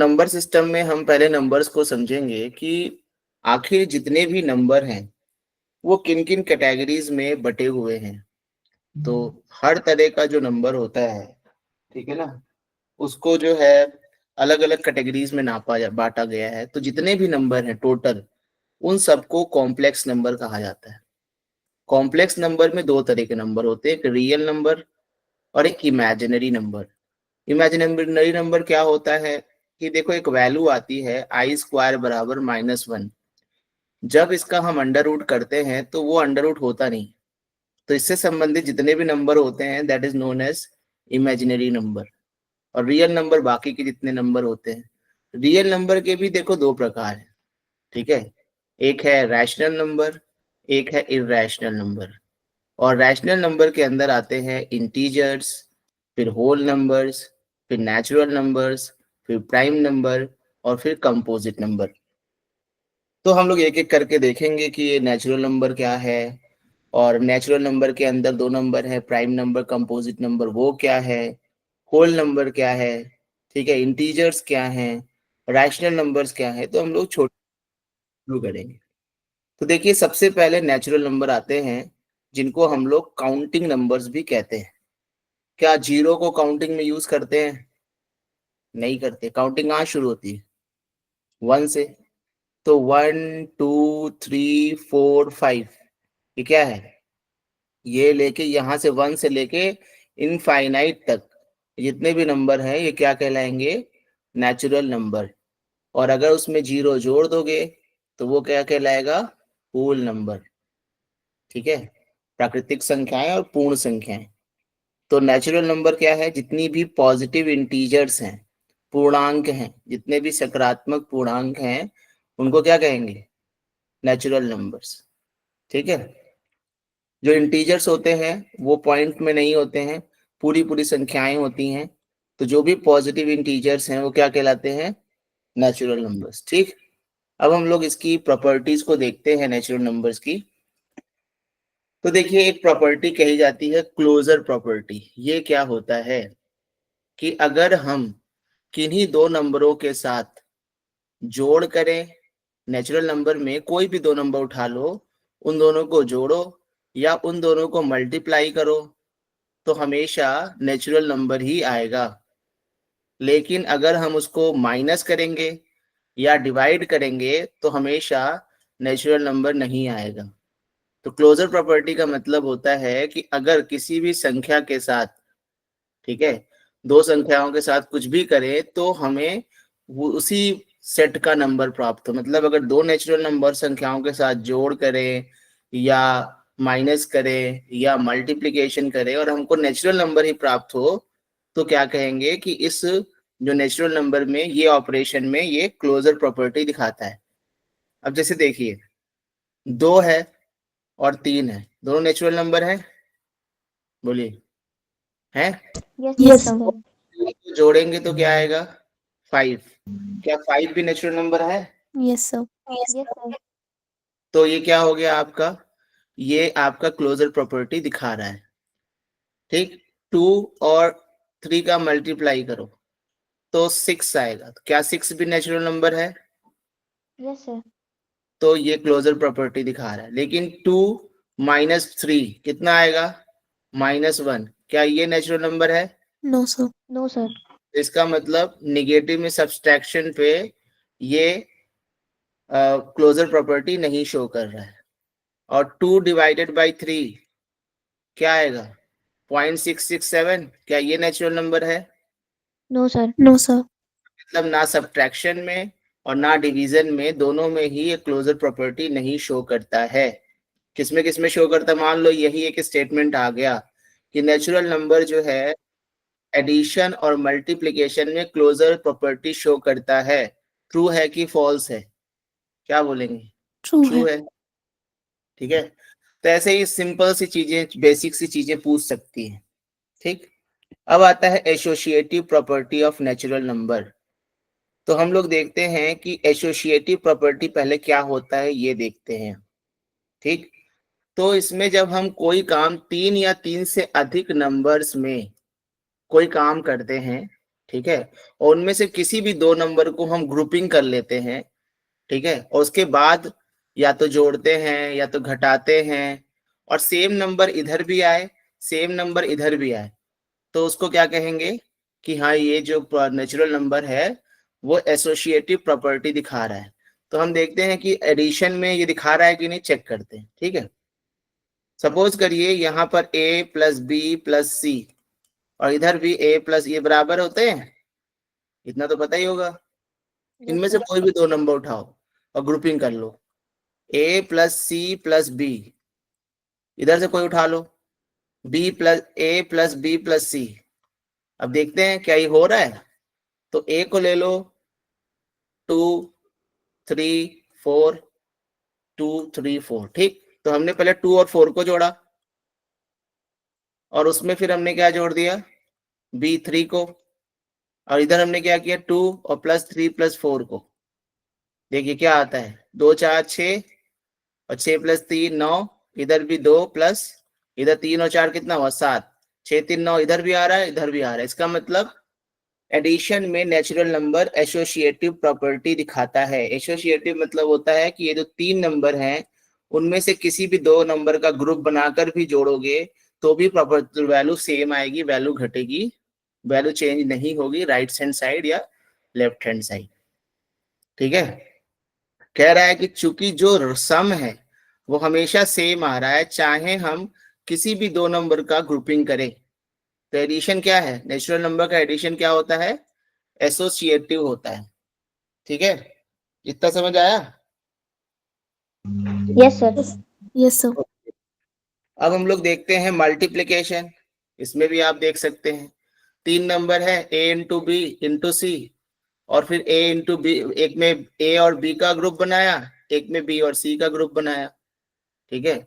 Number system में हम पहले नंबर्स को समझेंगे कि आखिर जितने भी नंबर हैं वो किन किन कैटेगरीज में बटे हुए हैं। तो हर तरह का जो नंबर होता है, ठीक है ना, उसको जो है अलग अलग कैटेगरीज में बांटा गया है। तो जितने भी नंबर हैं टोटल, उन सबको कॉम्प्लेक्स नंबर कहा जाता है। कॉम्प्लेक्स नंबर में दो तरह के नंबर होते हैं, एक रियल नंबर और एक इमेजिनरी नंबर। इमेजिनरी नंबर क्या होता है कि देखो, एक वैल्यू आती है i² बराबर -1। जब इसका हम अंडर रूट करते हैं तो वो अंडर रूट होता नहीं। तो इससे संबंधित जितने भी नंबर होते हैं that is known as imaginary number. और रियल नंबर बाकी के जितने नंबर होते हैं। रियल नंबर के भी देखो दो प्रकार है, ठीक है। एक है रैशनल नंबर, एक है इरैशनल नंबर। और रैशनल नंबर के अंदर आते हैं इंटीजर्स, फिर होल नंबर्स, फिर नेचुरल नंबर्स, फिर प्राइम नंबर और फिर कंपोजिट नंबर। तो हम लोग एक एक करके देखेंगे कि ये नेचुरल नंबर क्या है, और नेचुरल नंबर के अंदर दो नंबर है, प्राइम नंबर, कंपोजिट नंबर, वो क्या है, होल नंबर क्या है, ठीक है, इंटीजर्स क्या है, रैशनल नंबर्स क्या है। तो हम लोग छोटे शुरू करेंगे। तो देखिए, सबसे पहले नेचुरल नंबर आते हैं जिनको हम लोग काउंटिंग नंबर्स भी कहते हैं। क्या जीरो को काउंटिंग में यूज करते हैं? नहीं करते। काउंटिंग कहाँ शुरू होती है? 1 से। तो 1 2 3 4 5, ये क्या है? ये लेके यहाँ से 1 से लेके इनफाइनाइट तक जितने भी नंबर हैं ये क्या कहलाएंगे? Natural number. और अगर उसमें जीरो जोड़ दोगे तो वो क्या कहलाएगा? Whole number. ठीक है, प्राकृतिक संख्याएं और पूर्ण संख्याएं। तो नेचुरल नंबर क्या है? जितनी भी पॉजिटिव इंटीजर्स हैं, पूर्णांक हैं, जितने भी सकारात्मक पूर्णांक हैं, उनको क्या कहेंगे? Natural numbers. ठीक है। जो इंटीजर्स होते हैं वो पॉइंट में नहीं होते हैं, पूरी पूरी संख्याएं होती हैं। तो जो भी पॉजिटिव इंटीजर्स हैं वो क्या कहलाते हैं? Natural numbers. ठीक। अब हम लोग इसकी प्रॉपर्टीज को देखते हैं नेचुरल नंबर्स की। तो देखिए, एक प्रॉपर्टी कही जाती है क्लोजर प्रॉपर्टी। ये क्या होता है कि अगर हम किन्हीं दो नंबरों के साथ जोड़ करें, नेचुरल नंबर में कोई भी दो नंबर उठा लो, उन दोनों को जोड़ो या उन दोनों को मल्टीप्लाई करो, तो हमेशा नेचुरल नंबर ही आएगा। लेकिन अगर हम उसको माइनस करेंगे या डिवाइड करेंगे तो हमेशा नेचुरल नंबर नहीं आएगा। तो क्लोजर प्रॉपर्टी का मतलब होता है कि अगर किसी भी संख्या के साथ, ठीक है, दो संख्याओं के साथ कुछ भी करें तो हमें वो उसी सेट का नंबर प्राप्त हो। मतलब अगर दो नेचुरल नंबर संख्याओं के साथ जोड़ करें या माइनस करें या मल्टीप्लिकेशन करें और हमको नेचुरल नंबर ही प्राप्त हो, तो क्या कहेंगे कि इस जो नेचुरल नंबर में ये ऑपरेशन में ये क्लोजर प्रॉपर्टी दिखाता है। अब जैसे देखिए, 2 है और 3 है, दोनों नेचुरल नंबर है, बोलिए, है? Yes yes sir. तो जोड़ेंगे तो क्या आएगा? 5। क्या 5 भी नेचुरल नंबर है? Yes sir. Yes sir. तो ये क्या हो गया आपका? ये आपका क्लोजर प्रॉपर्टी दिखा रहा है। ठीक। 2 और 3 का मल्टीप्लाई करो तो 6 आएगा। तो क्या 6 भी नेचुरल नंबर है? Yes sir. तो ये क्लोजर प्रॉपर्टी दिखा रहा है। लेकिन 2 माइनस 3 कितना आएगा? -1। क्या ये नेचुरल नंबर है? No sir. No sir. इसका मतलब निगेटिव में सब्सट्रैक्शन पे ये क्लोजर प्रॉपर्टी नहीं शो कर रहा है। और 2 डिवाइडेड बाई 3 क्या आएगा? 0.667। क्या ये नेचुरल नंबर है? No sir. No sir. मतलब ना सब्ट्रैक्शन में और ना डिवीजन में, दोनों में ही ये क्लोजर प्रॉपर्टी नहीं शो करता है। किसमें शो करता है? मान लो यही एक स्टेटमेंट आ गया कि नेचुरल नंबर जो है एडिशन और मल्टीप्लिकेशन में क्लोजर प्रॉपर्टी शो करता है। ट्रू है कि फॉल्स है? क्या बोलेंगे? ट्रू है। ट्रू है। ठीक है। तो ऐसे ही सिंपल सी चीजें, बेसिक सी चीजें पूछ सकती हैं। ठीक। अब आता है associative property of natural number. तो हम लोग देखते हैं कि एसोसिएटिव प्रॉपर्टी पहले क्या होता है ये देखते हैं। ठीक। तो इसमें जब हम कोई काम 3 या 3 से अधिक नंबर्स में कोई काम करते हैं, ठीक है, और उनमें से किसी भी दो नंबर को हम ग्रुपिंग कर लेते हैं, ठीक है, और उसके बाद या तो जोड़ते हैं या तो घटाते हैं, और सेम नंबर इधर भी आए, सेम नंबर इधर भी आए, तो उसको क्या कहेंगे कि हाँ ये जो नेचुरल नंबर है वो एसोसिएटिव प्रॉपर्टी दिखा रहा है। तो हम देखते हैं कि एडिशन में ये दिखा रहा है कि नहीं, चेक करते हैं। ठीक है, सपोज करिए यहाँ पर a प्लस बी प्लस सी और इधर भी a प्लस, ये बराबर होते हैं, इतना तो पता ही होगा। इनमें से कोई भी दो नंबर उठाओ और ग्रुपिंग कर लो, a plus C plus B, इधर से कोई उठा लो, b plus a plus B plus C. अब देखते हैं क्या ये हो रहा है। तो a को ले लो 2 3 4 2 3 4, ठीक। तो हमने पहले 2 और 4 को जोड़ा और उसमें फिर हमने क्या जोड़ दिया, b 3 को, और इधर हमने क्या किया 2 और प्लस 3 प्लस 4 को। देखिए क्या आता है, 2 4 6 और 6 प्लस 3 9, इधर भी 2 प्लस इधर 3 और 4 कितना हुआ 7, 6 3 9, इधर भी आ रहा है इधर भी आ रहा है। इसका मतलब एडिशन में नेचुरल नंबर एसोसिएटिव प्रॉपर्टी दिखाता है। एसोसिएटिव मतलब होता है कि ये जो तीन नंबर हैं उनमें से किसी भी दो नंबर का ग्रुप बनाकर भी जोड़ोगे तो भी प्रॉपर्टी वैल्यू सेम आएगी, वैल्यू घटेगी, वैल्यू चेंज नहीं होगी राइट हैंड साइड या लेफ्ट हैंड साइड। ठीक है, कह रहा है कि चूंकि जो सम है वो हमेशा सेम आ रहा है चाहे हम किसी भी दो नंबर का ग्रुपिंग करें। तो एडिशन क्या है, नेचुरल नंबर का एडिशन क्या होता है, एसोसिएटिव होता है। ठीक है, इतना समझ आया? Yes sir. Yes sir. अब हम लोग देखते हैं मल्टीप्लिकेशन। इसमें भी आप देख सकते हैं तीन नंबर है, a इंटू बी इंटू सी, और फिर a इंटू बी, एक में a और b का ग्रुप बनाया, एक में b और c का ग्रुप बनाया। ठीक है,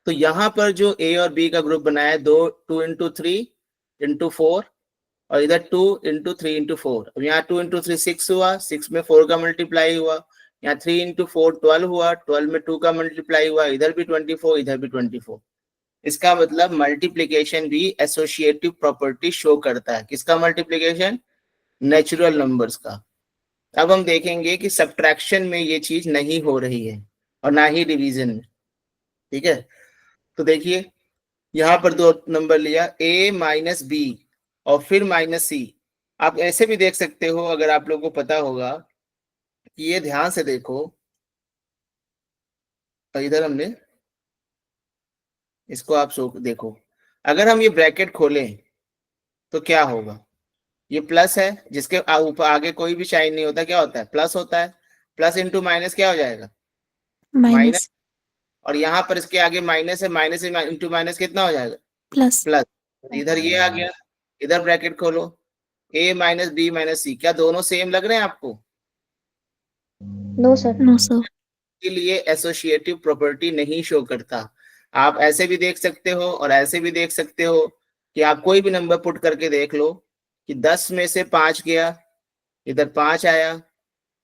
तो यहाँ पर जो a और b का ग्रुप बनाया, दो 2 इंटू 3 इंटू 4, और इधर 2 इंटू 3 इंटू 4। अब यहाँ 2 इंटू 3 6 हुआ, 6 में 4 का मल्टीप्लाई हुआ, यहाँ 3 इंटू 4 12 हुआ, 12 में 2 का मल्टीप्लाई हुआ, इधर भी 24 इधर भी 24। इसका मतलब मल्टीप्लिकेशन भी एसोसिएटिव प्रॉपर्टी शो करता है। किसका मल्टीप्लिकेशन, नेचुरल नंबर्स का। अब हम देखेंगे कि सब्ट्रैक्शन में ये चीज नहीं हो रही है और ना ही डिवीजन में। ठीक है, तो देखिए यहाँ पर दो नंबर लिया, a माइनस बी और फिर माइनस सी। आप ऐसे भी देख सकते हो, अगर आप लोगों को पता होगा कि ये ध्यान से देखो, तो इधर हमने इसको आप देखो, अगर हम ये ब्रैकेट खोलें तो क्या होगा, ये प्लस है जिसके ऊपर आगे कोई भी साइन नहीं होता, क्या होता है, प्लस होता है। प्लस इंटू माइनस क्या हो जाएगा, माइनस, और यहाँ पर इसके आगे माइनस है, माइनस इंटू माइनस कितना हो जाएगा, प्लस। प्लस। इधर ये आ गया, इधर ब्रैकेट खोलो, a minus B minus C, क्या दोनों सेम लग रहे हैं आपको? No sir. No sir. के लिए एसोसिएटिव प्रॉपर्टी नहीं शो करता। आप ऐसे भी देख सकते हो और ऐसे भी देख सकते हो कि आप कोई भी नंबर पुट करके देख लो कि 10 में से 5 गया, इधर 5 आया,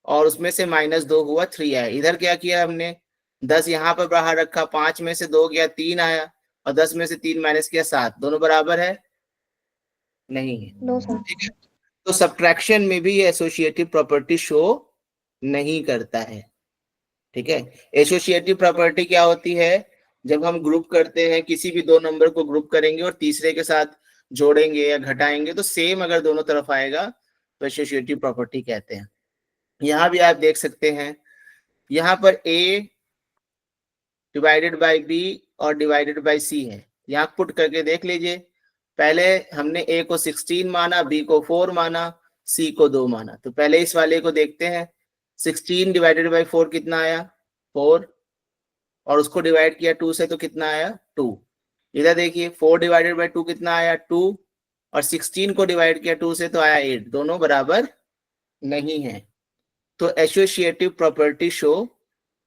और उसमें से -2 हुआ 3 आया। इधर क्या किया हमने, 10 यहाँ पर बाहर रखा, 5 में से 2 गया 3 आया, और 10 में से 3 माइनस किया 7। दोनों बराबर है, नहीं है। No sir. ठीक है, तो सब्ट्रैक्शन में भी ये एसोसिएटिव प्रॉपर्टी शो नहीं करता है। ठीक है, एसोसिएटिव प्रॉपर्टी क्या होती है, जब हम ग्रुप करते हैं, किसी भी दो नंबर को ग्रुप करेंगे और तीसरे के साथ जोड़ेंगे या घटाएंगे तो सेम अगर दोनों तरफ आएगा तो एसोसिएटिव प्रॉपर्टी कहते हैं। यहाँ भी आप देख सकते हैं, यहाँ पर a डिवाइडेड बाई b और डिवाइडेड बाई c है। यहाँ पुट करके देख लीजिए, पहले हमने a को 16 माना, b को 4 माना, c को 2 माना। तो पहले इस वाले को देखते हैं, 16 डिवाइडेड बाई 4 कितना आया, 4, और उसको डिवाइड किया 2 से तो कितना आया, 2। इधर देखिए 4 डिवाइडेड बाई 2 कितना आया, 2, और 16 को डिवाइड किया 2 से तो आया 8। दोनों बराबर नहीं है, तो एसोसिएटिव प्रॉपर्टी शो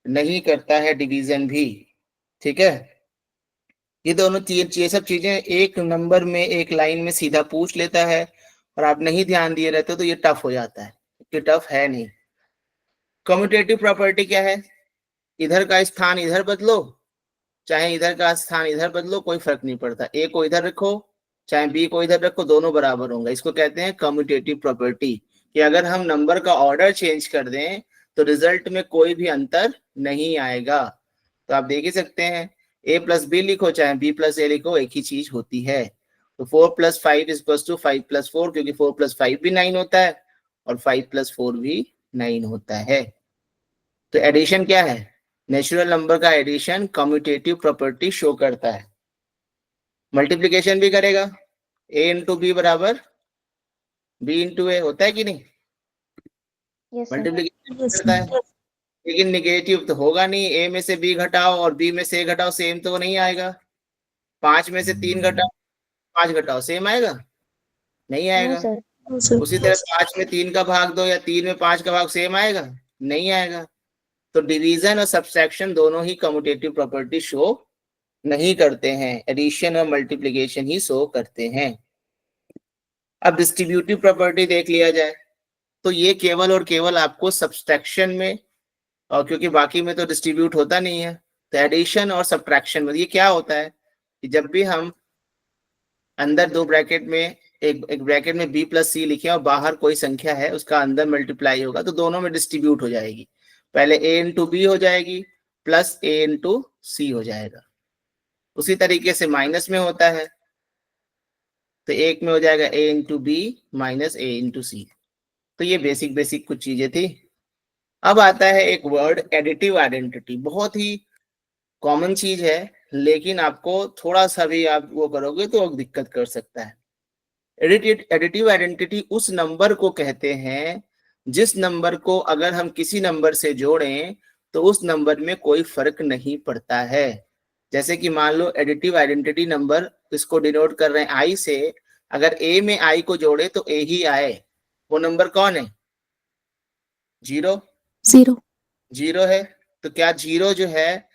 नहीं करता है डिवीजन भी। ठीक है, ये दोनों ये सब चीजें एक नंबर में एक लाइन में सीधा पूछ लेता है और आप नहीं ध्यान दिए रहते तो ये टफ हो जाता है, ये टफ है नहीं। कम्यूटेटिव प्रॉपर्टी क्या है, इधर का स्थान इधर बदलो चाहे इधर का स्थान इधर बदलो, कोई फर्क नहीं पड़ता। ए को इधर रखो चाहे बी को इधर रखो, दोनों बराबर होंगे। इसको कहते हैं कम्यूटेटिव प्रॉपर्टी, कि अगर हम नंबर का ऑर्डर चेंज कर दें तो रिजल्ट में कोई भी अंतर नहीं आएगा। तो आप देख ही सकते हैं, a प्लस बी लिखो चाहे b प्लस ए लिखो, एक ही चीज होती है। तो 4 प्लस 5 इज टू 5 प्लस 4, क्योंकि 4 प्लस 5 भी 9 होता है और 5 प्लस 4 भी 9 होता है। तो एडिशन क्या है? नेचुरल नंबर का एडिशन कम्यूटेटिव प्रॉपर्टी शो करता है। मल्टीप्लीकेशन भी करेगा, a इंटू बी बराबर b इंटू ए, होता है कि नहीं? Yes sir. मल्टीप्लीकेशन करता है, लेकिन निगेटिव तो होगा नहीं। a में से b घटाओ और b में से a घटाओ, सेम तो नहीं आएगा। 5 में से 3 घटाओ, 5 घटाओ, सेम आएगा? नहीं नो आएगा। सर। उसी तरह 5 में 3 का भाग दो या 3 में 5 का भाग, सेम आएगा? नहीं आएगा। तो डिवीजन और सब्सट्रैक्शन दोनों ही कम्यूटेटिव प्रॉपर्टी शो नहीं करते हैं, एडिशन और मल्टीप्लिकेशन ही शो करते हैं। अब डिस्ट्रीब्यूटिव प्रॉपर्टी देख लिया जाए, तो ये केवल और केवल आपको सब्सट्रैक्शन में, और क्योंकि बाकी में तो डिस्ट्रीब्यूट होता नहीं है, तो एडिशन और सब्ट्रैक्शन में ये क्या होता है कि जब भी हम अंदर दो ब्रैकेट में, एक ब्रैकेट में b प्लस सी लिखे और बाहर कोई संख्या है उसका अंदर मल्टीप्लाई होगा, तो दोनों में डिस्ट्रीब्यूट हो जाएगी। पहले a इंटू बी हो जाएगी प्लस a इंटू सी हो जाएगा। उसी तरीके से माइनस में होता है, तो एक में हो जाएगा a into B minus a into C. तो ये बेसिक कुछ चीजें थी। अब आता है एक वर्ड एडिटिव आइडेंटिटी, बहुत ही कॉमन चीज है, लेकिन आपको थोड़ा सा भी आप वो करोगे तो दिक्कत कर सकता है। एडिटिव आइडेंटिटी उस नंबर को कहते हैं जिस नंबर को अगर हम किसी नंबर से जोड़ें तो उस नंबर में कोई फर्क नहीं पड़ता है। जैसे कि मान लो एडिटिव आइडेंटिटी नंबर, इसको डिनोट कर रहे हैं आई से, अगर ए में आई को जोड़े तो ए ही आए, वो नंबर कौन है? जीरो। जीरो है। तो क्या जीरो जो है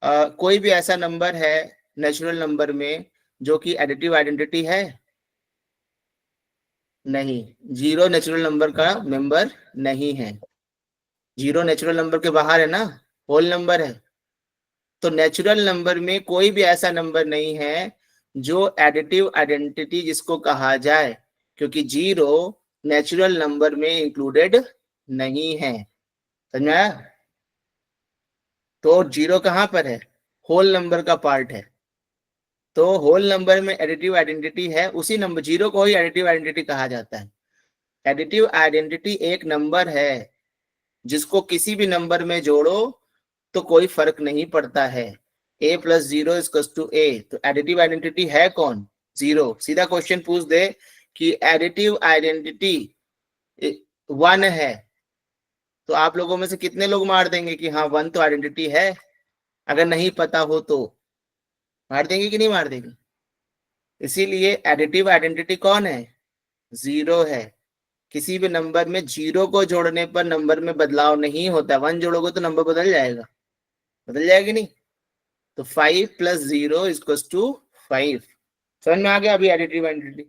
कोई भी ऐसा नंबर है नेचुरल नंबर में जो कि एडिटिव आइडेंटिटी है? नहीं, जीरो नेचुरल नंबर का मेंबर नहीं है। जीरो नेचुरल नंबर के बाहर है ना, होल नंबर है। तो नेचुरल नंबर में कोई भी ऐसा नंबर नहीं है जो एडिटिव आइडेंटिटी जिसको कहा जाए, क्योंकि जीरो नेचुरल नंबर में इंक्लूडेड नहीं है। समझ में आया? तो जीरो कहां पर है? होल नंबर का पार्ट है। तो होल नंबर में एडिटिव आइडेंटिटी है, उसी नंबर जीरो को ही एडिटिव आइडेंटिटी कहा जाता है। एडिटिव आइडेंटिटी एक नंबर है जिसको किसी भी नंबर में जोड़ो तो कोई फर्क नहीं पड़ता है। a plus zero equals to a, तो एडिटिव आइडेंटिटी है कौन? जीरो। सीधा क्वेश्चन पूछ दे कि एडिटिव आइडेंटिटी 1 है, तो आप लोगों में से कितने लोग मार देंगे कि हाँ 1 तो आइडेंटिटी है? अगर नहीं पता हो तो मार देंगे कि नहीं मार देंगे? इसीलिए एडिटिव आइडेंटिटी कौन है? जीरो है। किसी भी नंबर में जीरो को जोड़ने पर नंबर में बदलाव नहीं होता। 1 जोड़ोगे तो नंबर बदल जाएगा, बदल जाएगा कि नहीं? तो 5 प्लस जीरो इक्वल्स टू 5। समझ में आ गया अभी एडिटिव आइडेंटिटी?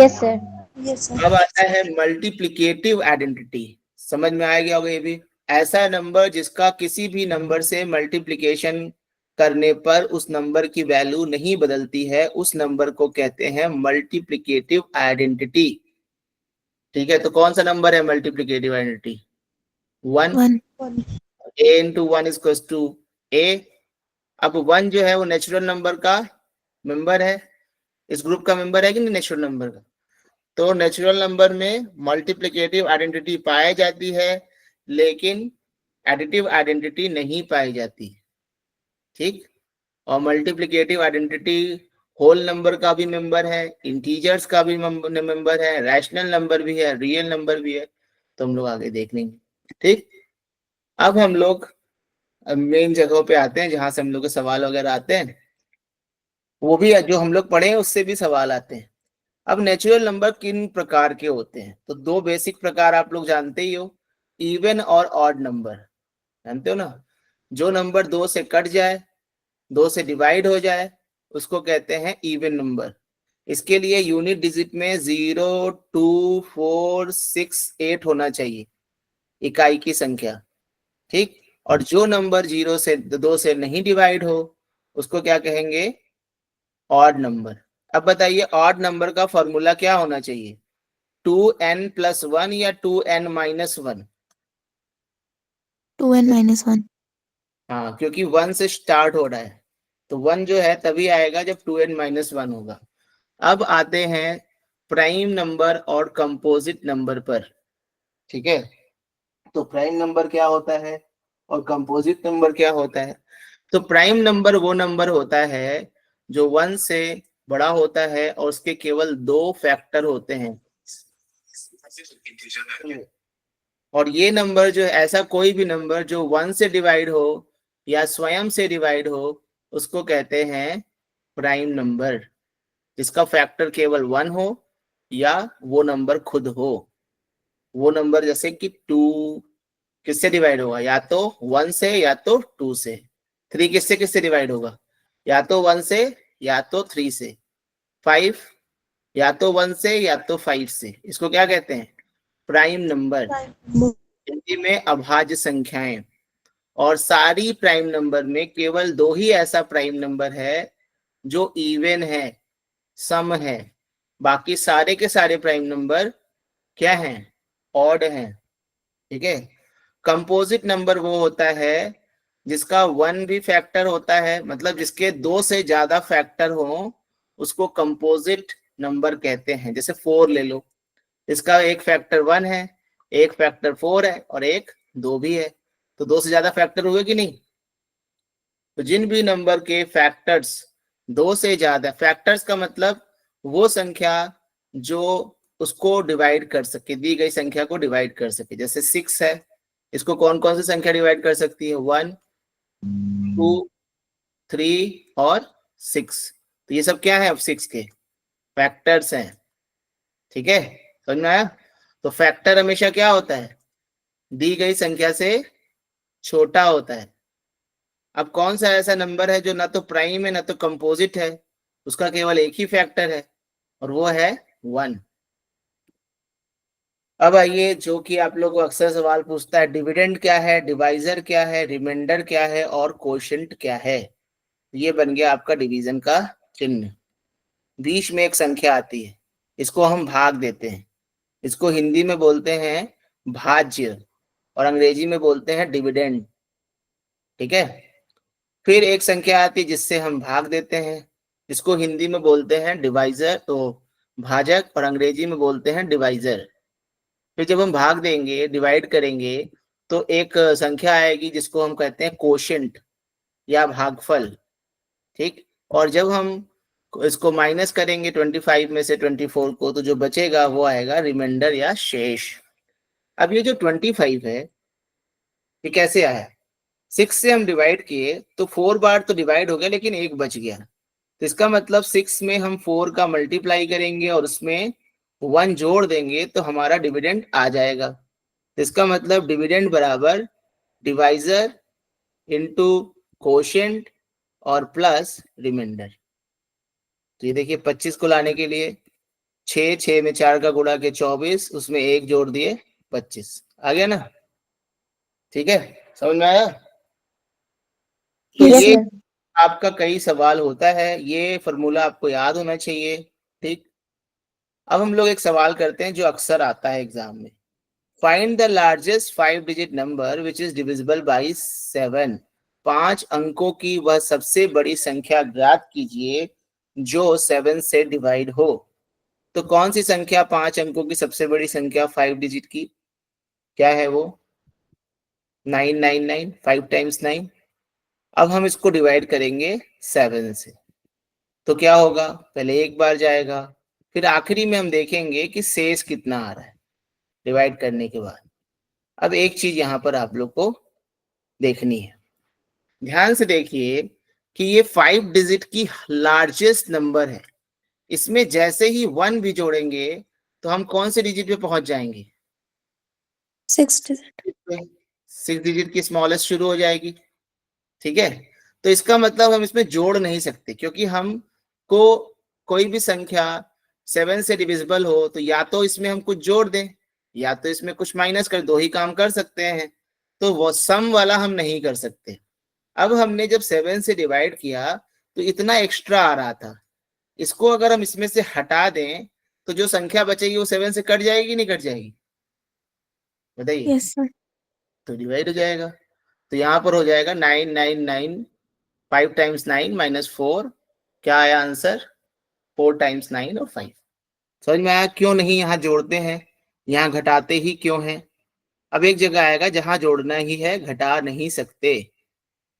Yes sir. अब आता है मल्टीप्लिकेटिव आइडेंटिटी। समझ में आ गया होगा ये भी। ऐसा नंबर जिसका किसी भी नंबर से मल्टीप्लिकेशन करने पर उस नंबर की वैल्यू नहीं बदलती है, उस नंबर को कहते हैं मल्टीप्लिकेटिव आइडेंटिटी। ठीक है, तो कौन सा नंबर है multiplicative identity? 1। a into 1 equals to a। अब 1 जो है वो नेचुरल नंबर का मेंबर है, इस ग्रुप का मेंबर है कि नहीं नेचुरल नंबर का? तो नेचुरल नंबर में मल्टीप्लिकेटिव आइडेंटिटी पाई जाती है, लेकिन एडिटिव आइडेंटिटी नहीं पाई जाती। ठीक। और मल्टीप्लिकेटिव आइडेंटिटी होल नंबर का भी मेंबर है, इंटीजर्स का भी मेंबर है, रैशनल नंबर भी है, रियल नंबर भी है। तो हम लोग आगे देख लेंगे। ठीक। अब हम लोग मेन जगहों पे आते हैं जहां से हम लोग के सवाल वगैरह आते हैं, वो भी जो हम लोग पढ़े हैं उससे भी सवाल आते हैं। अब नेचुरल नंबर किन प्रकार के होते हैं? तो दो बेसिक प्रकार आप लोग जानते ही हो, इवन और ऑड नंबर। जानते हो ना, जो नंबर 2 से कट जाए, 2 से डिवाइड हो जाए, उसको कहते हैं इवन नंबर। इसके लिए यूनिट डिजिट में 0, 2, 4, 6, 8 होना चाहिए, इकाई की संख्या। ठीक। और जो नंबर 2 से नहीं डिवाइड हो उसको क्या कहेंगे? Odd number. अब बताइए ऑड नंबर का फॉर्मूला क्या होना चाहिए, 2n+1 या 2n-1? 2n-1। हाँ, क्योंकि 1 से स्टार्ट हो रहा है, तो 1 जो है तभी आएगा जब 2n-1 होगा। अब आते हैं प्राइम नंबर और कंपोजिट नंबर पर, ठीक है। तो प्राइम नंबर क्या होता है और कंपोजिट नंबर क्या होता है? तो प्राइम नंबर वो नंबर होता है जो 1 से बड़ा होता है और उसके केवल 2 फैक्टर होते हैं। और ये नंबर जो है, ऐसा कोई भी नंबर जो 1 से डिवाइड हो या स्वयं से डिवाइड हो, उसको कहते हैं प्राइम नंबर, जिसका फैक्टर केवल 1 हो या वो नंबर खुद हो। वो नंबर जैसे कि 2 किससे डिवाइड होगा, या तो 1 से या तो 2 से। 3 किससे किससे डिवाइड होगा, या तो 1 से या तो 3 से। 5 या तो 1 से या तो 5 से। इसको क्या कहते हैं, प्राइम नंबर, हिंदी में अभाज्य संख्याएं। और सारी प्राइम नंबर में केवल 2 ही ऐसा प्राइम नंबर है जो इवन है, सम है। बाकी सारे के सारे प्राइम नंबर क्या हैं, ऑड हैं, ठीक है। कंपोजिट नंबर वो होता है जिसका 1 भी फैक्टर होता है, मतलब जिसके 2 से ज्यादा फैक्टर हो, उसको कंपोजिट नंबर कहते हैं। जैसे 4 ले लो, इसका एक फैक्टर 1 है, एक फैक्टर 4 है और एक 2 भी है, तो 2 से ज्यादा फैक्टर हुए कि नहीं? तो जिन भी नंबर के फैक्टर्स 2 से ज्यादा, फैक्टर्स का मतलब वो संख्या जो उसको डिवाइड कर सके, दी गई संख्या को डिवाइड कर सके। जैसे 6 है, इसको कौन कौन सी संख्या डिवाइड कर सकती है, 1, 2, 3 और 6। तो ये सब क्या है, अब 6 के फैक्टर्स हैं, ठीक है, समझ में आया? तो फैक्टर हमेशा क्या होता है, दी गई संख्या से छोटा होता है। अब कौन सा ऐसा नंबर है जो ना तो प्राइम है ना तो कंपोजिट है, उसका केवल एक ही फैक्टर है और वो है 1। अब आइए, जो कि आप लोगों को अक्सर सवाल पूछता है, डिविडेंड क्या है, डिवाइजर क्या है, रिमाइंडर क्या है और कोशेंट क्या है। ये बन गया आपका डिवीजन का चिन्ह। बीच में एक संख्या आती है, इसको हम भाग देते हैं, इसको हिंदी में बोलते हैं भाज्य और अंग्रेजी में बोलते हैं डिविडेंड, ठीक है। फिर एक संख्या आती है जिससे हम भाग देते हैं, इसको हिंदी में बोलते हैं डिवाइजर, तो भाजक, और अंग्रेजी में बोलते हैं डिवाइजर। फिर जब हम भाग देंगे, डिवाइड करेंगे, तो एक संख्या आएगी जिसको हम कहते हैं कोशेंट या भागफल, ठीक। और जब हम इसको माइनस करेंगे 25 में से 24 को, तो जो बचेगा वो आएगा रिमाइंडर या शेष। अब ये जो 25 है, ये कैसे आया, 6 से हम डिवाइड किए तो 4 बार तो डिवाइड हो गया लेकिन एक बच गया, तो इसका मतलब 6 में हम 4 का मल्टीप्लाई करेंगे और उसमें 1 जोड़ देंगे तो हमारा डिविडेंड आ जाएगा। तो इसका मतलब डिविडेंड बराबर डिवाइजर इंटू कोशेंट और प्लस रिमाइंडर। तो ये देखिए 25 को लाने के लिए 6 में 4 का गुणा के 24, उसमें 1 जोड़ दिए 25, आ गया ना, ठीक है, समझ में आया? तो Yes, ये sir. आपका कई सवाल होता है, ये फॉर्मूला आपको याद होना चाहिए, ठीक। अब हम लोग एक सवाल करते हैं जो अक्सर आता है एग्जाम में, find the largest 5 digit number which is divisible by 7। 5 अंकों की वह सबसे बड़ी संख्या ज्ञात कीजिए जो 7 से डिवाइड हो। तो कौन सी संख्या 5 अंकों की सबसे बड़ी संख्या 5 डिजिट की, क्या है वो, 999, 5 टाइम्स 9। अब हम इसको डिवाइड करेंगे 7 से, तो क्या होगा, पहले एक बार जाएगा, फिर आखिरी में हम देखेंगे कि शेष कितना आ रहा है डिवाइड करने के बाद। अब एक चीज यहां पर आप लोग को देखनी है, ध्यान से देखिए कि ये 5 डिजिट की लार्जेस्ट नंबर है, इसमें जैसे ही 1 भी जोड़ेंगे तो हम कौन से डिजिट पे पहुंच जाएंगे, 6 डिजिट। 6 डिजिट की स्मॉलेस्ट शुरू हो जाएगी, ठीक है। तो इसका मतलब हम इसमें जोड़ नहीं सकते, क्योंकि हम को कोई भी संख्या 7 से डिविजिबल हो तो या तो इसमें हम कुछ जोड़ दें या तो इसमें कुछ माइनस कर, दो ही काम कर सकते हैं, तो वो सम वाला हम नहीं कर सकते। अब हमने जब 7 से डिवाइड किया तो इतना एक्स्ट्रा आ रहा था, इसको अगर हम इसमें से हटा दें तो जो संख्या बचेगी वो 7 से कट जाएगी, नहीं कट जाएगी? बताइए। Yes, sir. तो डिवाइड हो जाएगा। तो यहाँ पर हो जाएगा 999, 5 टाइम्स 9 माइनस 4, क्या आया आंसर? 4 टाइम्स 9 और 5। समझ में आया क्यों नहीं यहाँ जोड़ते हैं, यहाँ घटाते ही क्यों हैं? अब एक जगह आएगा जहां जोड़ना ही है, घटा नहीं सकते,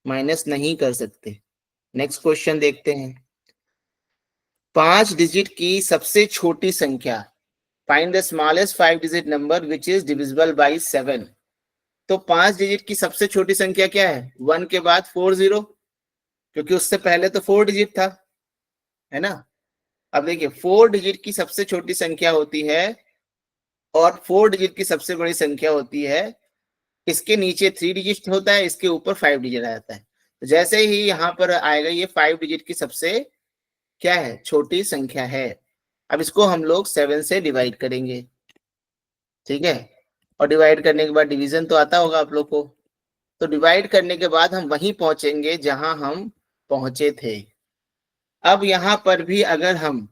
माइनस नहीं कर सकते। नेक्स्ट क्वेश्चन देखते हैं। 5 डिजिट की सबसे छोटी संख्या, find the smallest 5 digit number which is divisible by 7। तो 5 डिजिट की सबसे छोटी संख्या क्या है? 1 के बाद 4 0, क्योंकि उससे पहले तो 4 डिजिट था, है ना? अब देखिए 4 डिजिट की सबसे छोटी संख्या होती है और 4 डिजिट की सबसे बड़ी संख्या होती है, इसके नीचे 3 डिजिट होता है, इसके ऊपर 5 डिजिट आ जाता है। तो जैसे ही यहाँ पर आएगा ये 5 डिजिट की सबसे क्या है? छोटी संख्या है। अब इसको हम लोग 7 से डिवाइड करेंगे, ठीक है? और डिवाइड करने के बाद डिवीजन तो आता होगा आप लोग को। तो डिवाइड करने के बाद हम वहीं पहुंचेंगे जहां हम पहुंचे थे। अब यहाँ पर भी अगर हम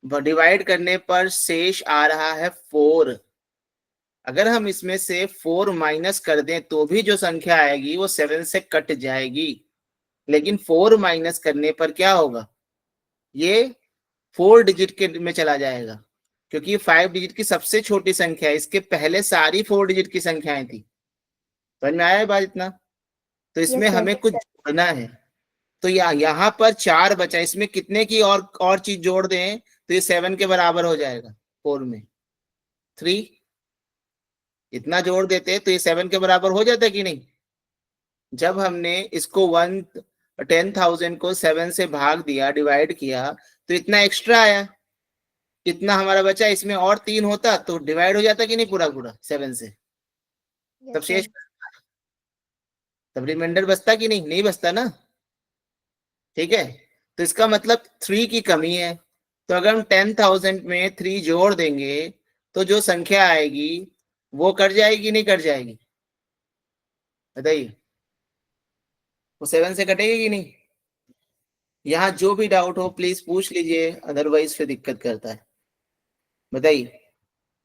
डिवाइड करने पर शेष आ रहा है 4, अगर हम इसमें से 4 माइनस कर दें तो भी जो संख्या आएगी वो 7 से कट जाएगी। लेकिन 4 माइनस करने पर क्या होगा? ये 4 डिजिट के में चला जाएगा, क्योंकि 5 डिजिट की सबसे छोटी संख्या है, इसके पहले सारी 4 डिजिट की संख्याएं थी। समझ में आया बात इतना? तो इसमें Yes, sir. हमें कुछ जोड़ना है। तो यहाँ पर 4 बचा, इसमें कितने की और चीज जोड़ दें तो ये 7 के बराबर हो जाएगा। 4 में 3 इतना जोड़ देते तो ये 7 के बराबर हो जाता कि नहीं? जब हमने इसको 10,000 को 7 से भाग दिया, डिवाइड किया, तो इतना एक्स्ट्रा आया, इतना हमारा बचा। इसमें और 3 होता तो डिवाइड हो जाता कि नहीं पूरा पूरा 7 से? Yes, तब sir. शेष, तब रिमाइंडर बचता कि नहीं? नहीं बचता ना, ठीक है? तो इसका मतलब 3 की कमी है। तो अगर हम 10,000 में 3 जोड़ देंगे तो जो संख्या आएगी वो कट जाएगी, नहीं कट जाएगी? बताइए, वो 7 से कटेगी कि नहीं? यहाँ जो भी डाउट हो प्लीज पूछ लीजिए, अदरवाइज फिर दिक्कत करता है। बताइए,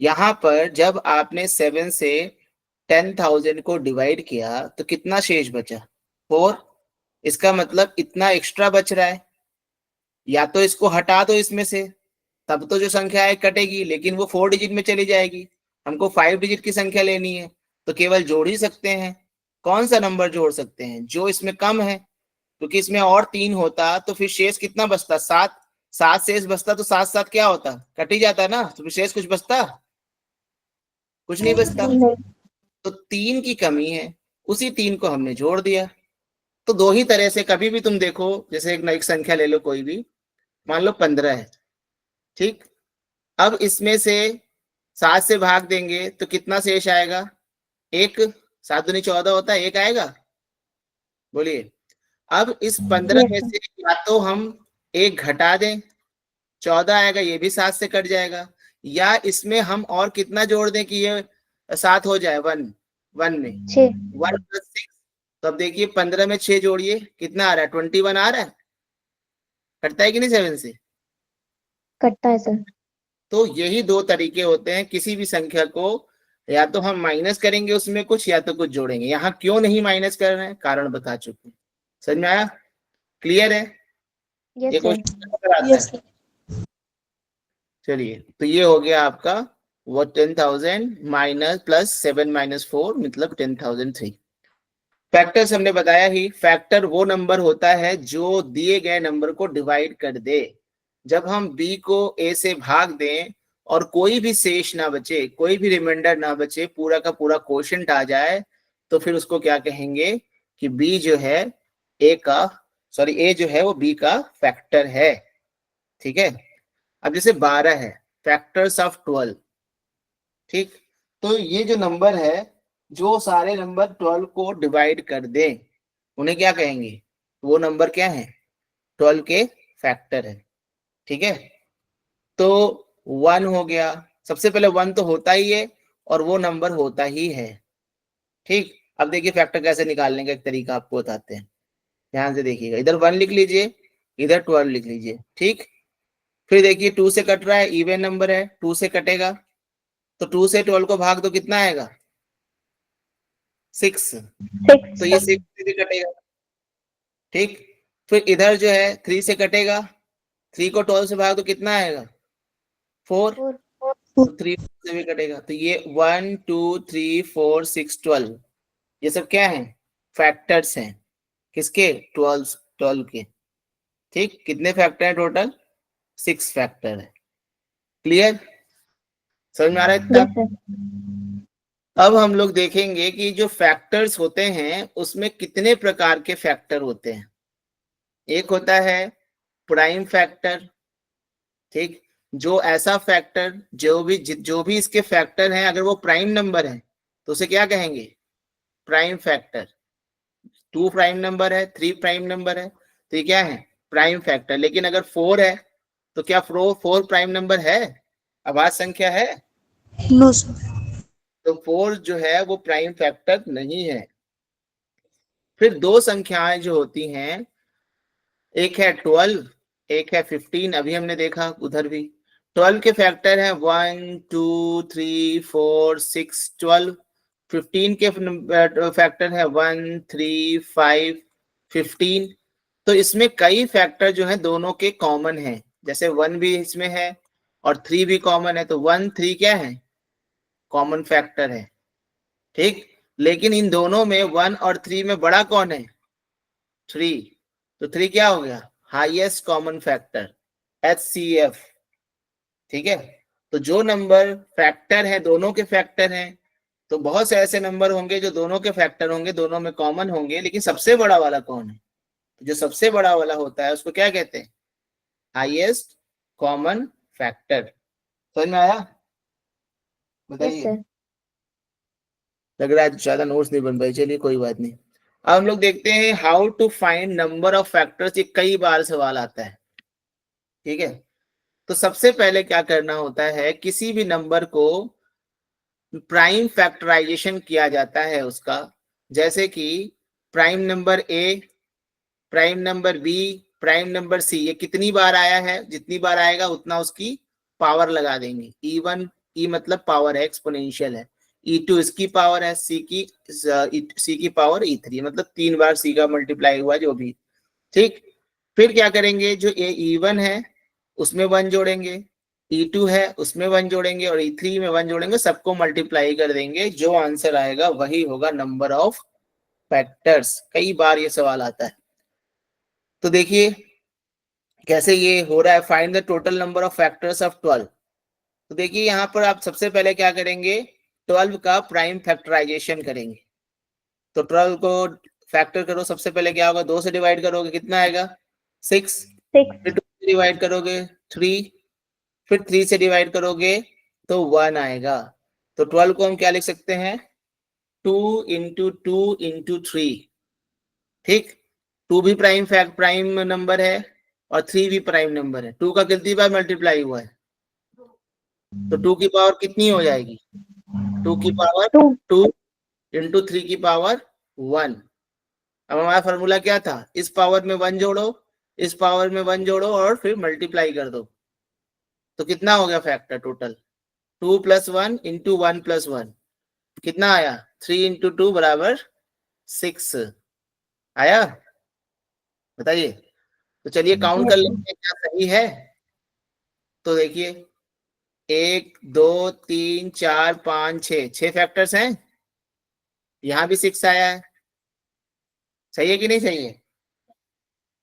यहाँ पर जब आपने 7 से 10,000 को डिवाइड किया तो कितना शेष बचा? 4। इसका मतलब इतना एक्स्ट्रा बच रहा है, या तो इसको हटा दो इसमें से, तब तो जो संख्या है कटेगी, लेकिन वो 4 डिजिट में चली जाएगी। हमको 5 डिजिट की संख्या लेनी है, तो केवल जोड़ ही सकते हैं। कौन सा नंबर जोड़ सकते हैं? जो इसमें कम है, क्योंकि इसमें और 3 होता तो फिर शेष कितना बचता? 7। 7 शेष बचता तो 7 7 क्या होता? कट ही जाता ना, तो फिर शेष कुछ बचता? कुछ नहीं बचता। नहीं. तो 3 की कमी है, उसी 3 को हमने जोड़ दिया। तो दो ही तरह से, कभी भी तुम देखो, जैसे एक संख्या ले लो कोई भी, मान लो 15 है, ठीक? अब इसमें से 7 से भाग देंगे तो कितना शेष आएगा? 1। 7 दूनी 14 होता है, 1 आएगा। बोलिए। अब इस 15 Yes, में sir. से या तो हम 1 घटा दें, 14 आएगा, ये भी 7 से कट जाएगा, या इसमें हम और कितना जोड़ दें कि ये 7 हो जाए 1 में 6. 1 + 6। तो अब देखिए 15 में 6 जोड़िए, कितना आ रहा है? 21 आ रहा है। कटता है कि नहीं 7 से? कटता है सर. तो यही 2 तरीके होते हैं, किसी भी संख्या को या तो हम माइनस करेंगे उसमें कुछ, या तो कुछ जोड़ेंगे। यहाँ क्यों नहीं माइनस कर रहे हैं, कारण बता चुके हैं। समझ में आया? क्लियर है? Yes, ये sir. Question Yes, sir. चलिए, तो ये हो गया आपका वो 10,000 माइनस प्लस 7 माइनस 4 मतलब 10,003। फैक्टर्स हमने बताया ही, फैक्टर वो नंबर होता है जो दिए गए नंबर को डिवाइड कर दे। जब हम b को a से भाग दें और कोई भी शेष ना बचे, कोई भी रिमाइंडर ना बचे, पूरा का पूरा क्वोशिएंट आ जाए, तो फिर उसको क्या कहेंगे कि b जो है a जो है वो b का फैक्टर है। ठीक है? अब जैसे 12 है, फैक्टर्स ऑफ 12, ठीक? तो ये जो नंबर है, जो सारे नंबर 12 को डिवाइड कर दें, उन्हें क्या कहेंगे? वो नंबर क्या है? 12 के फैक्टर है। ठीक है? तो 1 हो गया, सबसे पहले 1 तो होता ही है और वो नंबर होता ही है। ठीक? अब देखिए फैक्टर कैसे निकालने का एक तरीका आपको बताते हैं, ध्यान से देखिएगा। इधर 1 लिख लीजिए, इधर 12 लिख लीजिए। ठीक? फिर देखिए 2 से कट रहा है, इवन नंबर है, 2 से कटेगा तो 2 से 12 को भाग दो, कितना आएगा 6, तो ये 6 से भी कटेगा। ठीक, फिर इधर जो है 3 से कटेगा, 3 को 12 से भाग दो, कितना आएगा 4, तो 3 से भी कटेगा। तो ये 1 2 3 4 6 12 ये सब क्या है, फैक्टर्स हैं, किसके 12 के। ठीक, कितने फैक्टर है टोटल, 6 फैक्टर है। क्लियर, समझ में आ रहा है इतना? Yes sir. अब हम लोग देखेंगे कि जो फैक्टर्स होते हैं उसमें कितने प्रकार के फैक्टर होते हैं। एक होता है प्राइम फैक्टर। ठीक, जो ऐसा फैक्टर जो भी इसके फैक्टर हैं अगर वो प्राइम नंबर है तो उसे क्या कहेंगे, प्राइम फैक्टर। 2 प्राइम नंबर है, 3 प्राइम नंबर है, तो ये क्या है, प्राइम फैक्टर। लेकिन अगर 4 है तो क्या 4 प्राइम नंबर है, आवाज संख्या है, नो सर। तो 4 जो है वो प्राइम फैक्टर नहीं है। फिर दो संख्याएं जो होती हैं, एक है 12, एक है 15। अभी हमने देखा उधर भी 12 के फैक्टर है 1 2 3 4 6 12। 15 के फैक्टर है 1 3 5 15। तो इसमें कई फैक्टर जो है दोनों के कॉमन है, जैसे 1 भी इसमें है और 3 भी कॉमन है, तो 1 3 क्या है, कॉमन फैक्टर है। ठीक, लेकिन इन दोनों में 1 और 3 में बड़ा कौन है, 3, तो 3 क्या हो गया, हाईएस्ट कॉमन फैक्टर, HCF। ठीक है, तो जो नंबर फैक्टर है दोनों के फैक्टर हैं, तो बहुत से ऐसे नंबर होंगे जो दोनों के फैक्टर होंगे, दोनों में कॉमन होंगे, लेकिन सबसे बड़ा वाला कौन है, जो सबसे बड़ा वाला होता है उसको क्या कहते हैं, हाईएस्ट कॉमन फैक्टर। समझ में आया, यस बताइए। सर। लग रहा है ज्यादा नोट्स नहीं बन पाई, चलिए कोई बात नहीं। अब हम लोग देखते हैं how to find number of factors. ये कई बार सवाल आता है। ठीक है, तो सबसे पहले क्या करना होता है, किसी भी नंबर को प्राइम फैक्टराइजेशन किया जाता है उसका, जैसे कि prime number A, prime number B, prime number C, ये कितनी बार आया है, जितनी बार आएगा उतना उसकी पावर लगा देंगे। E1, ई मतलब पावर है, एक्सपोनेंशियल है। E2 इसकी पावर है, सी की पावर E3, मतलब 3 बार सी का मल्टीप्लाई हुआ जो भी। ठीक, फिर क्या करेंगे, जो E1 है उसमें 1 जोड़ेंगे, E2 है उसमें 1 जोड़ेंगे और E3 में 1 जोड़ेंगे, सबको मल्टीप्लाई कर देंगे, जो आंसर आएगा वही होगा नंबर ऑफ फैक्टर्स। कई बार ये सवाल आता है। तो देखिए कैसे ये हो रहा है, find the total number of factors of 12। तो देखिए यहाँ पर आप सबसे पहले क्या करेंगे, 12 का प्राइम फैक्टराइजेशन करेंगे। तो 12 को फैक्टर करो, सबसे पहले क्या होगा, 2 से डिवाइड करोगे, कितना आएगा 6, 6 फिर 2 से डिवाइड करोगे 3, फिर 3 से डिवाइड करोगे तो 1 आएगा। तो 12 को हम क्या लिख सकते हैं, 2 इंटू 2 इंटू 3। ठीक, 2 भी प्राइम नंबर है और 3 भी प्राइम नंबर है। 2 का कितनी बार मल्टीप्लाई हुआ है, तो 2 की पावर कितनी हो जाएगी, 2 की पावर 2 2 इंटू 3 की पावर 1। अब हमारा फॉर्मूला क्या था, इस पावर में 1 जोड़ो, इस पावर में 1 जोड़ो और फिर मल्टीप्लाई कर दो, तो कितना हो गया factor total, 2 plus 1 into 1 plus 1, कितना आया 3 इंटू 2 बराबर 6 आया। बताइए, तो चलिए काउंट कर यस सर। लेते हैं क्या सही है। तो देखिए 1 2 3 4 5 6 फैक्टर्स हैं, यहाँ भी 6 आया है, सही है कि नहीं सही है,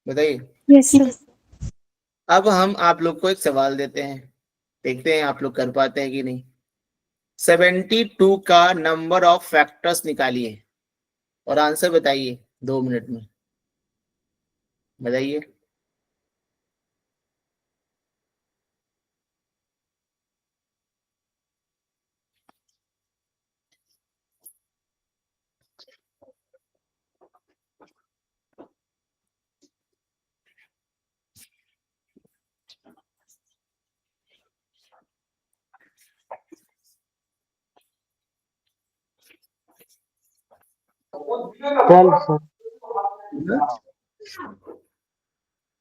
बताइए। Yes sir. अब हम आप लोग को एक सवाल देते हैं, देखते हैं आप लोग कर पाते हैं कि नहीं। 72 का नंबर ऑफ फैक्टर्स निकालिए और आंसर बताइए 2 मिनट में, बताइए। Twelve sir.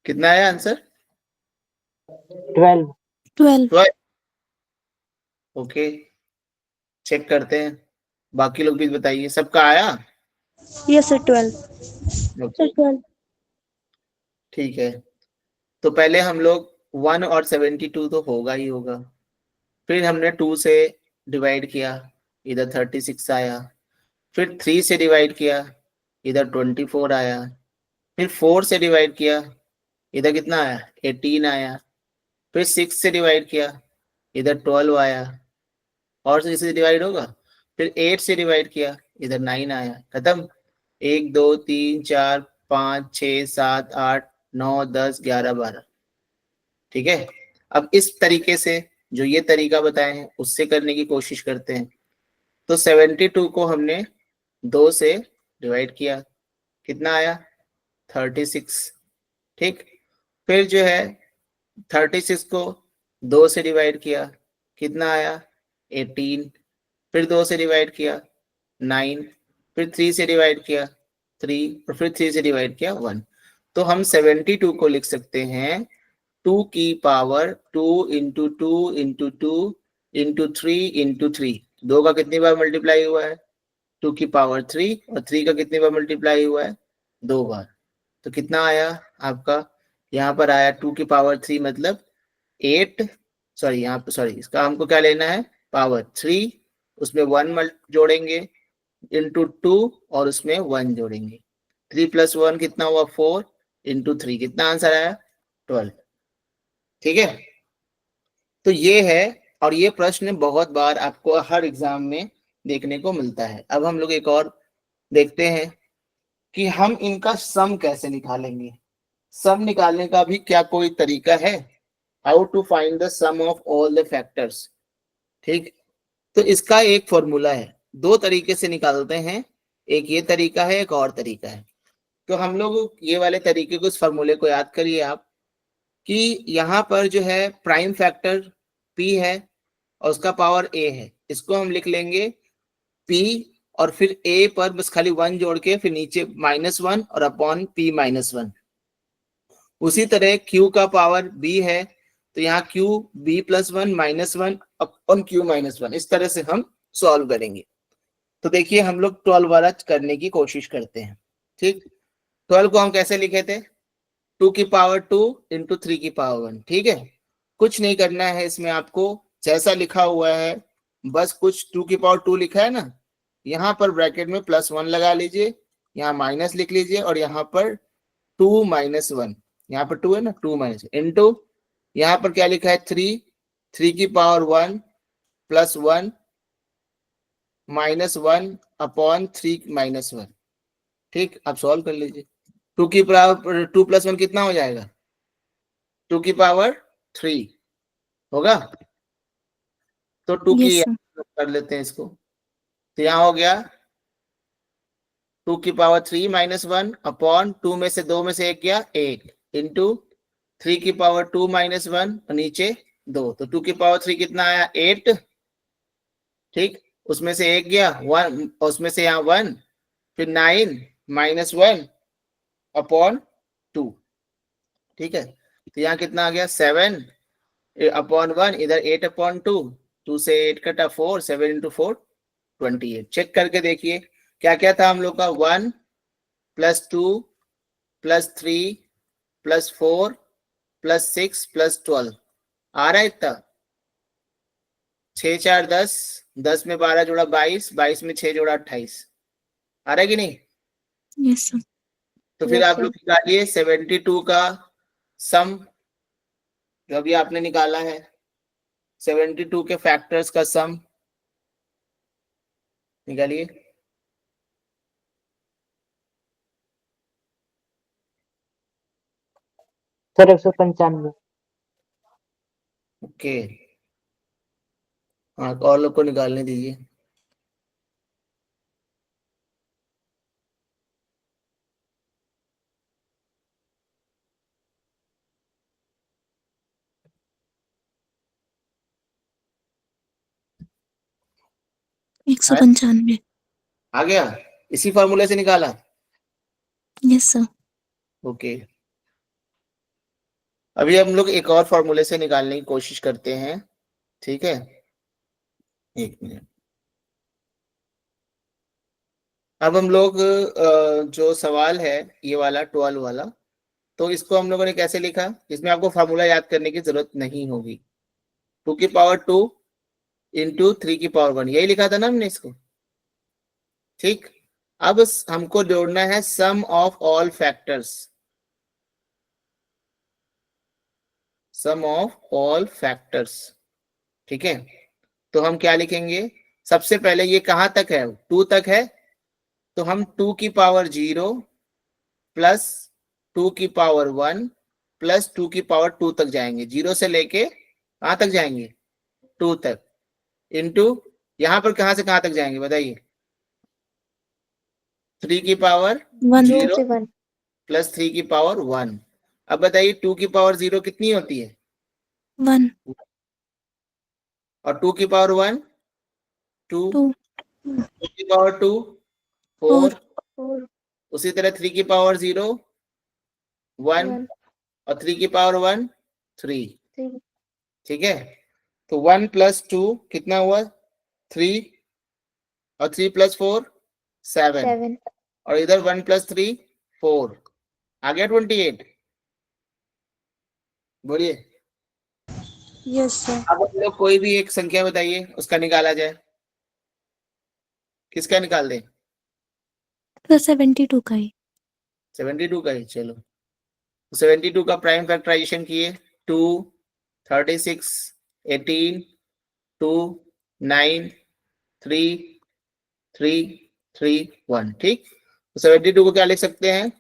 कितना आया आंसर, 12. 12. ओके, चेक करते हैं। बाकी लोग भी बताइए, सबका आया? Yes, sir. 12. ओके, 12. ठीक है। तो पहले हम लोग 1 और 72 तो होगा ही होगा। फिर हमने 2 से डिवाइड किया, इधर 36 आया। फिर 3 से डिवाइड किया, इधर 24 आया। फिर 4 से डिवाइड किया, इधर कितना आया? 18 आया। फिर 6 से डिवाइड किया, इधर 12 आया। और से डिवाइड होगा। फिर 8 से डिवाइड किया, इधर 9 आया। खत्म। 1 2 3 4 5 6 7 8 9 10 11 12। ठीक है। अब इस तरीके से जो ये तरीका बताए हैं उससे करने की कोशिश करते हैं। तो 72 को हमने 2 से डिवाइड किया, कितना आया? 36। ठीक। फिर जो है 36 को 2 से डिवाइड किया, कितना आया? 18। फिर 2 से डिवाइड किया, 9। फिर 3 से डिवाइड किया, 3। और फिर 3 से डिवाइड किया, 1। तो हम 72 को लिख सकते हैं 2 की power 2 into 2 into 2 into 3 into 3। 2 का कितनी बार मल्टीप्लाई हुआ है? 2 की पावर 3। और 3 का कितनी बार मल्टीप्लाई हुआ है? 2 बार। तो कितना आया आपका? यहाँ पर आया 2 की पावर 3 मतलब 8। सॉरी, यहाँ पर सॉरी, इसका हमको क्या लेना है? पावर 3, उसमें 1 जोड़ेंगे इंटू 2 और उसमें 1 जोड़ेंगे। 3 प्लस 1 कितना हुआ? 4 इंटू 3 कितना आंसर आया? 12। ठीक है। तो ये है, और ये प्रश्न बहुत बार आपको हर एग्जाम में देखने को मिलता है। अब हम लोग एक और देखते हैं कि हम इनका सम कैसे निकालेंगे। सम निकालने का भी क्या कोई तरीका है? How to find the sum of all the factors. ठीक। तो इसका एक फॉर्मूला है, 2 तरीके से निकालते हैं। एक ये तरीका है, एक और तरीका है। तो हम लोग ये वाले तरीके को, इस फॉर्मूले को याद करिए आप, कि यहाँ पर जो है प्राइम फैक्टर p है और उसका पावर a है। इसको हम लिख लेंगे p, और फिर a पर बस खाली 1 जोड़ के फिर नीचे -1 और अपॉन p -1। उसी तरह q का पावर b है, तो यहाँ q b + 1 -1 अपॉन q -1। इस तरह से हम सॉल्व करेंगे। तो देखिए हम लोग 12 वाला करने की कोशिश करते हैं। ठीक। 12 को हम कैसे लिखे थे? 2 की पावर 2 इंटू 3 की पावर 1। ठीक है। कुछ नहीं करना है इसमें आपको, जैसा लिखा हुआ है बस कुछ 2 की पावर 2 लिखा है ना, यहाँ पर ब्रैकेट में +1 लगा लीजिए, यहाँ माइनस लिख लीजिए, और यहाँ पर 2 - 1, यहाँ पर 2 है ना, 2 - इंटू यहाँ पर क्या लिखा है? 3। 3 की पावर 1 + 1 -1 अपॉन 3 - 1। ठीक। अब सॉल्व कर लीजिए। 2 की पावर 2 + 1 कितना हो जाएगा? 2 की पावर 3 होगा। तो 2 की Yes, sir. कर लेते हैं इसको। तो यहाँ हो गया 2 की पावर 3 -1 अपॉन 2 में से 2 में से 1 गया 1 इंटू 3 की पावर 2 -1 और नीचे 2। तो 2 की पावर 3 कितना आया? 8। ठीक। उसमें से 1 गया 1, उसमें से यहाँ 1, फिर 9 -1 अपॉन 2। ठीक है। तो यहाँ कितना आ गया? 7 अपॉन 1, इधर 8 अपॉन 2। 2 से 8 कटा 4, 7 इंटू 4 28। चेक करके देखिए क्या क्या था हम लोग का? 1 + 2 + 3 + 4 + 6 + 12 आ रहा है इतना। 6 4 10, 10 में 12 जोड़ा 22, 22 में 6 जोड़ा 28। आ रहा है कि नहीं? Yes, sir. तो फिर आप लोग निकालिए 72 का सम, जो अभी आपने निकाला है 72 के फैक्टर्स का सम निकालिए। सर 195. ओके, हाँ, और लोग को निकालने दीजिए। एक सौ पंचानवे। आ गया? इसी फॉर्मूले से निकाला? Yes, sir. ओके। अभी हम लोग एक और फॉर्मूले से निकालने की कोशिश करते हैं, ठीक है, एक मिनट। अब हम लोग जो सवाल है ये वाला 12 वाला, तो इसको हम लोगों ने कैसे लिखा, इसमें आपको फार्मूला याद करने की जरूरत नहीं होगी। 2 की पावर 2 इंटू 3 की पावर 1, यही लिखा था ना हमने इसको, ठीक। अब हमको जोड़ना है sum of all factors, sum of all factors, ठीक है। तो हम क्या लिखेंगे, सबसे पहले ये कहां तक है, 2 तक है, तो हम 2 की पावर 0 प्लस 2 की पावर 1 प्लस 2 की पावर 2 तक जाएंगे, 0 से लेके कहां तक जाएंगे, 2 तक, इंटू यहां पर कहां से कहां तक जाएंगे बताइए, 3 की पावर 0 से 1 प्लस 3 की पावर 1। अब बताइए 2 की पावर 0 कितनी होती है, 1 और 2 की पावर 1 2, 2 2 की पावर 2 4 4, उसी तरह 3 की पावर 0 1, 1 और 3 की पावर 1 3, 3 ठीक है। तो 1 प्लस 2 कितना हुआ, 3, और 3 प्लस 4 7, 7 और इधर 1 प्लस 3 4, आ गया 28, बोलिए। Yes sir. अब हम लोग कोई भी एक संख्या बताइए उसका निकाला जाए, किसका निकाल दें, तो 72 का ही 72 का ही, चलो 72 का प्राइम फैक्टराइजेशन किए, 2 36 18 2 9 3 3 3 1, ठीक। तो 72 को क्या लिख सकते हैं,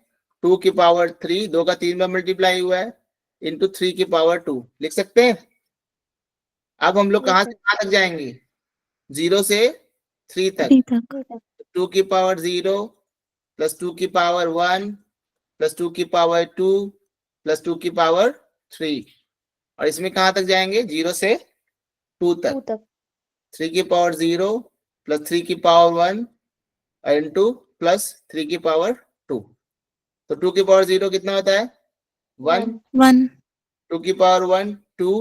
2 की पावर 3, 2 का 3 बार मल्टीप्लाई हुआ है, इंटू 3 की पावर 2 लिख सकते हैं। अब हम लोग कहां से कहां तक जाएंगे, 0 से 3 तक, 3 तक 2 की पावर 0 प्लस 2 की पावर 1 प्लस 2 की पावर 2 प्लस 2 की पावर 3, और इसमें कहां तक जाएंगे, 0 से 2 2 तक, तक 3 की पावर 0 प्लस 3 की पावर 1 इंटू प्लस 3 की पावर 2। तो 2 की पावर 0 कितना होता है, 1, 1 2 की पावर 1 2,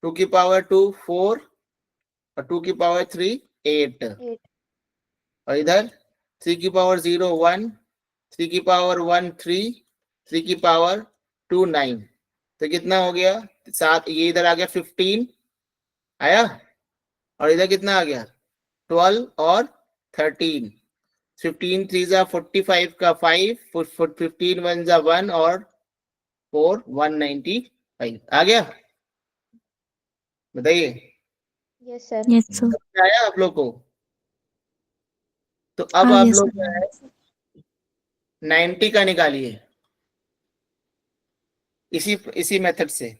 2 की पावर 2 4, और 2 की पावर 3 8, 8 और इधर 3 की पावर 0 1, 3 की पावर 1 3, 3 की पावर 2 9, तो कितना हो गया 7, ये इधर आ गया 15 आया, और इधर कितना आ गया 12 और 13, 15 3 जा 45 का 5, 15 1 जा 1, और 4 195 आ गया, बताइए यस सर। यस सर क्या आया आप लोग को। तो अब आ आप गया लोग सर 90 का निकालिए, इसी इसी मेथड से।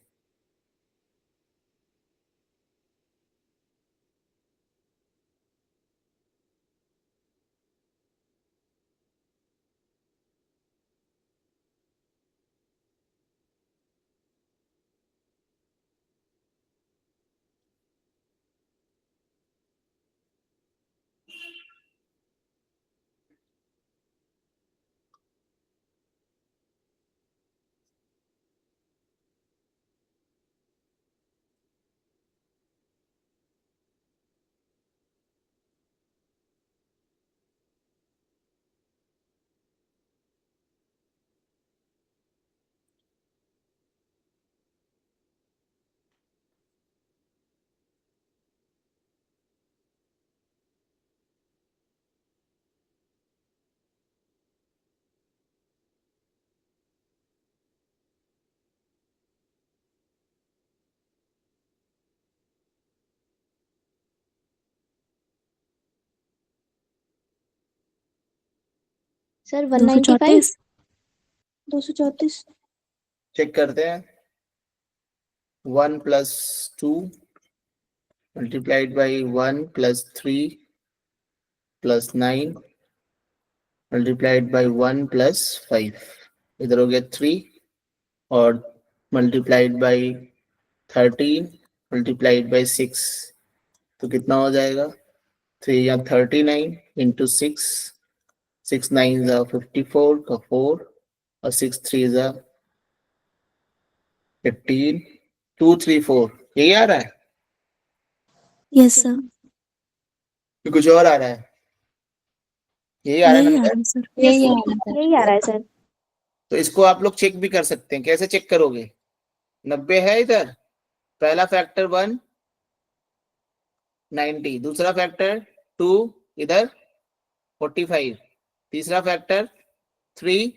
सर 195 234 चेक करते हैं, 1 plus 2 multiplied by 1 plus 3 plus 9 multiplied by 1 plus 5, इधर हो गया 3, और मल्टीप्लाइड बाई 13 मल्टीप्लाइड बाई 6, तो कितना हो जाएगा, 3 या 39 इंटू 6, 6 9 जा 54 का 4, और 6 3 जा 15, 2, 3, 4 यही आ रहा है यस सर, कि कुछ और आ रहा है? यही आ रहा है यही आ नंबर। रहा है सर। यही आ रहा है, यही आ रहा है सर। तो इसको आप लोग चेक भी कर सकते हैं। कैसे चेक करोगे? 90 है इधर, पहला फैक्टर 1, 90, दूसरा फैक्टर 2, इधर 45, तीसरा फैक्टर 3,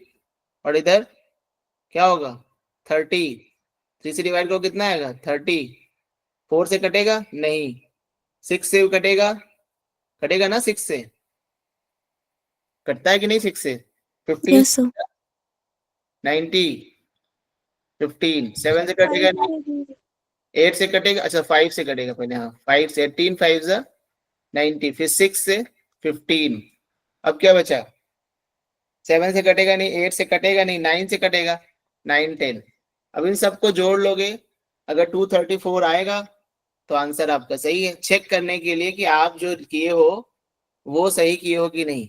और इधर क्या होगा 30। 3 से डिवाइड करो कितना आएगा 30। 4 से कटेगा नहीं, 6 से कटेगा, कटेगा ना 6 से, कटता है कि नहीं 6 से? 15, यस सर, 90, 15, 7 से कटेगा नहीं, 8 से कटेगा, अच्छा 5 से कटेगा पहले, हाँ 5 से, 18 5 जा 90, फिर 6 से 15। अब क्या बचा? 7 से कटेगा नहीं, 8 से कटेगा नहीं, 9 से कटेगा, 9 10। अब इन सबको जोड़ लोगे, अगर 234 आएगा तो आंसर आपका सही है। चेक करने के लिए कि आप जो किए हो वो सही किए हो कि नहीं।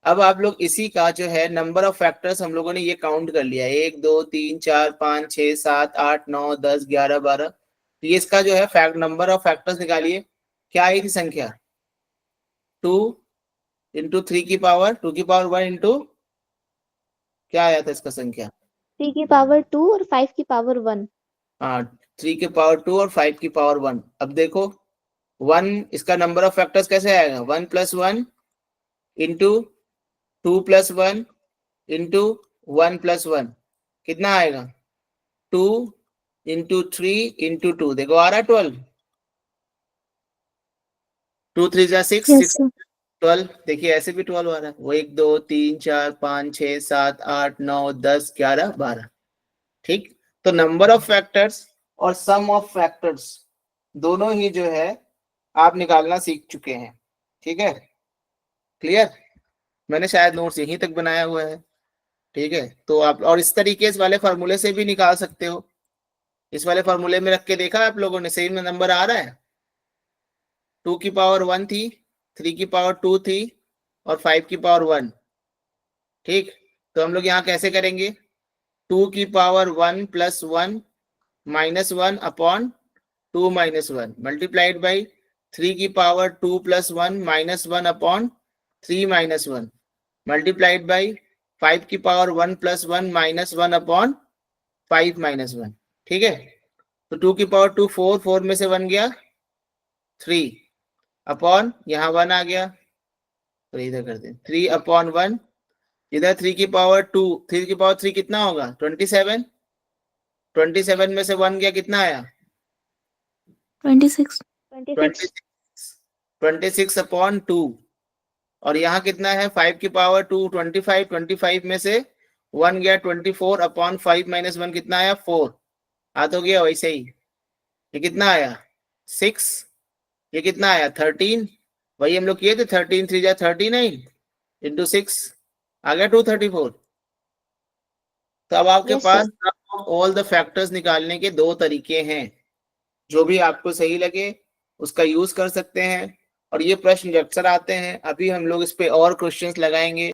अब आप लोग इसी का जो है नंबर ऑफ फैक्टर्स हम लोगों ने ये काउंट कर लिया, 1 2 3 4 5 6 7 8 9 10 11 12। तो ये इसका जो है फैक्ट नंबर ऑफ फैक्टर्स निकालिए। क्या आई थी संख्या? 2 इंटू 3 की पावर 2 की पावर 1 इंटू क्या आया था इसका संख्या? 3 की पावर 2 और 5 की पावर 1। हाँ 3 की पावर 2 और 5 की पावर 1। अब देखो 1 इसका नंबर ऑफ फैक्टर्स कैसे आएगा? 1 + 1 इंटू 2 + 1 इंटू 1 + 1 कितना आएगा? 2 इंटू 3 इंटू 2, देखो आ रहा है 12। 2 3 जा 6, यस 6 सर, 12। देखिए ऐसे भी 12 आ रहा है। वो 1 2 3 4 5 6 7 8 9 10 11 12। ठीक, तो नंबर ऑफ फैक्टर्स और सम ऑफ फैक्टर्स दोनों ही जो है आप निकालना सीख चुके हैं। ठीक है, क्लियर? मैंने शायद नोट्स यहीं तक बनाया हुआ है। ठीक है, तो आप और इस तरीके इस वाले फार्मूले से भी निकाल सकते हो। इस वाले फार्मूले में रख के देखा आप लोगों ने, सही में नंबर आ रहा है। 2 की पावर 1 थी, 3 की पावर 2 थी और 5 की पावर 1। ठीक, तो हम लोग यहाँ कैसे करेंगे? 2 की पावर 1 + 1 - 1 अपॉन 2 - 1 मल्टीप्लाइड बाई 3 की पावर 2 + 1 - 1 अपॉन 3 - 1 मल्टीप्लाइड बाई 5 की पावर 1 + 1 - 1 अपॉन 5 - 1। ठीक है, तो 2 की पावर 2 4, 4 में से 1 गया 3 अपॉन यहाँ 1 आ गया, तो इधर कर दें 3 अपॉन 1, इधर 3 की पावर 2, 3 की पावर 3 कितना होगा 27। 27 में से 1 गया, कितना आया 26। 26। 26 अपॉन 2, और यहाँ कितना है 5 की पावर 2 25, 25 में से 1 गया 24 अपॉन 5 - 1 कितना आया 4। हाथ हो गया वैसे ही। ये कितना आया 6, ये कितना आया 13, वही हम लोग किए थे 13 3 जा 39 इंटू 6 आ गया 234। तो अब आपके yes pass sir. All the factors निकालने के दो तरीके हैं, जो भी आपको सही लगे उसका यूज कर सकते हैं। और ये प्रश्न अक्सर आते हैं, अभी हम लोग इस पे और क्वेश्चंस लगाएंगे।